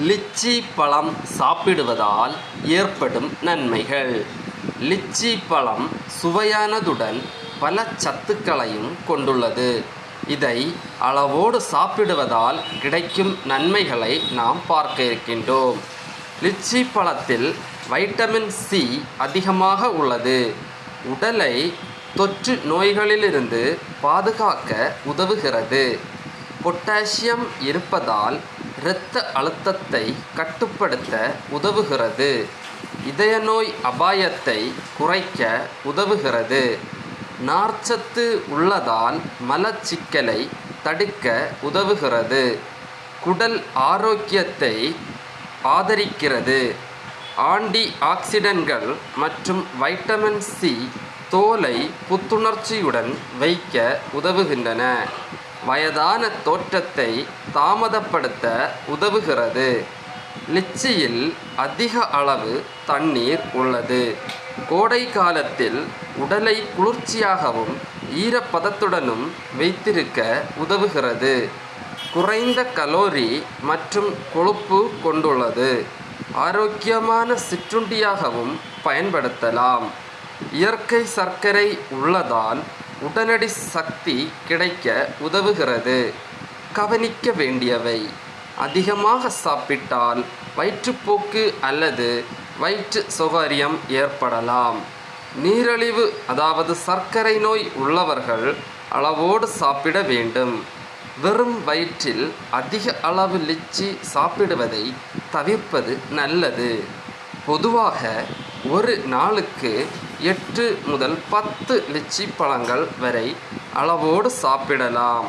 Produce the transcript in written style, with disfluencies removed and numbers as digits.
Lychee பழம் சாப்பிடுவதால் ஏற்படும் நன்மைகள். லிச்சி பழம் சுவையானதுடன் பல சத்துக்களையும் கொண்டுள்ளது. இதை அளவோடு சாப்பிடுவதால் கிடைக்கும் நன்மைகளை நாம் பார்க்க இருக்கின்றோம். லிச்சி பழத்தில் வைட்டமின் சி அதிகமாக உள்ளது. உடலை தொற்று நோய்களிலிருந்து பாதுகாக்க உதவுகிறது. பொட்டாசியம் இருப்பதால் இரத்த அழுத்தத்தை கட்டுப்படுத்த உதவுகிறது. இதய நோய் அபாயத்தை குறைக்க உதவுகிறது. நார்ச்சத்து உள்ளதால் மலச்சிக்கலை தடுக்க உதவுகிறது. குடல் ஆரோக்கியத்தை ஆதரிக்கிறது. ஆன்டி ஆக்சிடென்ட்கள் மற்றும் வைட்டமின் சி தோலை புத்துணர்ச்சியுடன் வைக்க உதவுகின்றன. வயதான தோற்றத்தை தாமதப்படுத்த உதவுகிறது. லிச்சியில் அதிக அளவு தண்ணீர் உள்ளது. கோடை காலத்தில் உடலை குளிர்ச்சியாகவும் ஈரப்பதத்துடனும் வைத்திருக்க உதவுகிறது. குறைந்த கலோரி மற்றும் கொழுப்பு கொண்டுள்ளது. ஆரோக்கியமான சிற்றுண்டியாகவும் பயன்படுத்தலாம். இயற்கை சர்க்கரை உள்ளதால் உடனடி சக்தி கிடைக்க உதவுகிறது. கவனிக்க வேண்டியவை: அதிகமாக சாப்பிட்டால் வயிற்றுப்போக்கு அல்லது வயிற்று சொகாரியம் ஏற்படலாம். நீரிழிவு அதாவது சர்க்கரை நோய் உள்ளவர்கள் அளவோடு சாப்பிட வேண்டும். வெறும் வயிற்றில் அதிக அளவு லிச்சி சாப்பிடுவதை தவிர்ப்பது நல்லது. பொதுவாக ஒரு நாளுக்கு 8 முதல் 10 லிச்சி பழங்கள் வரை அளவோடு சாப்பிடலாம்.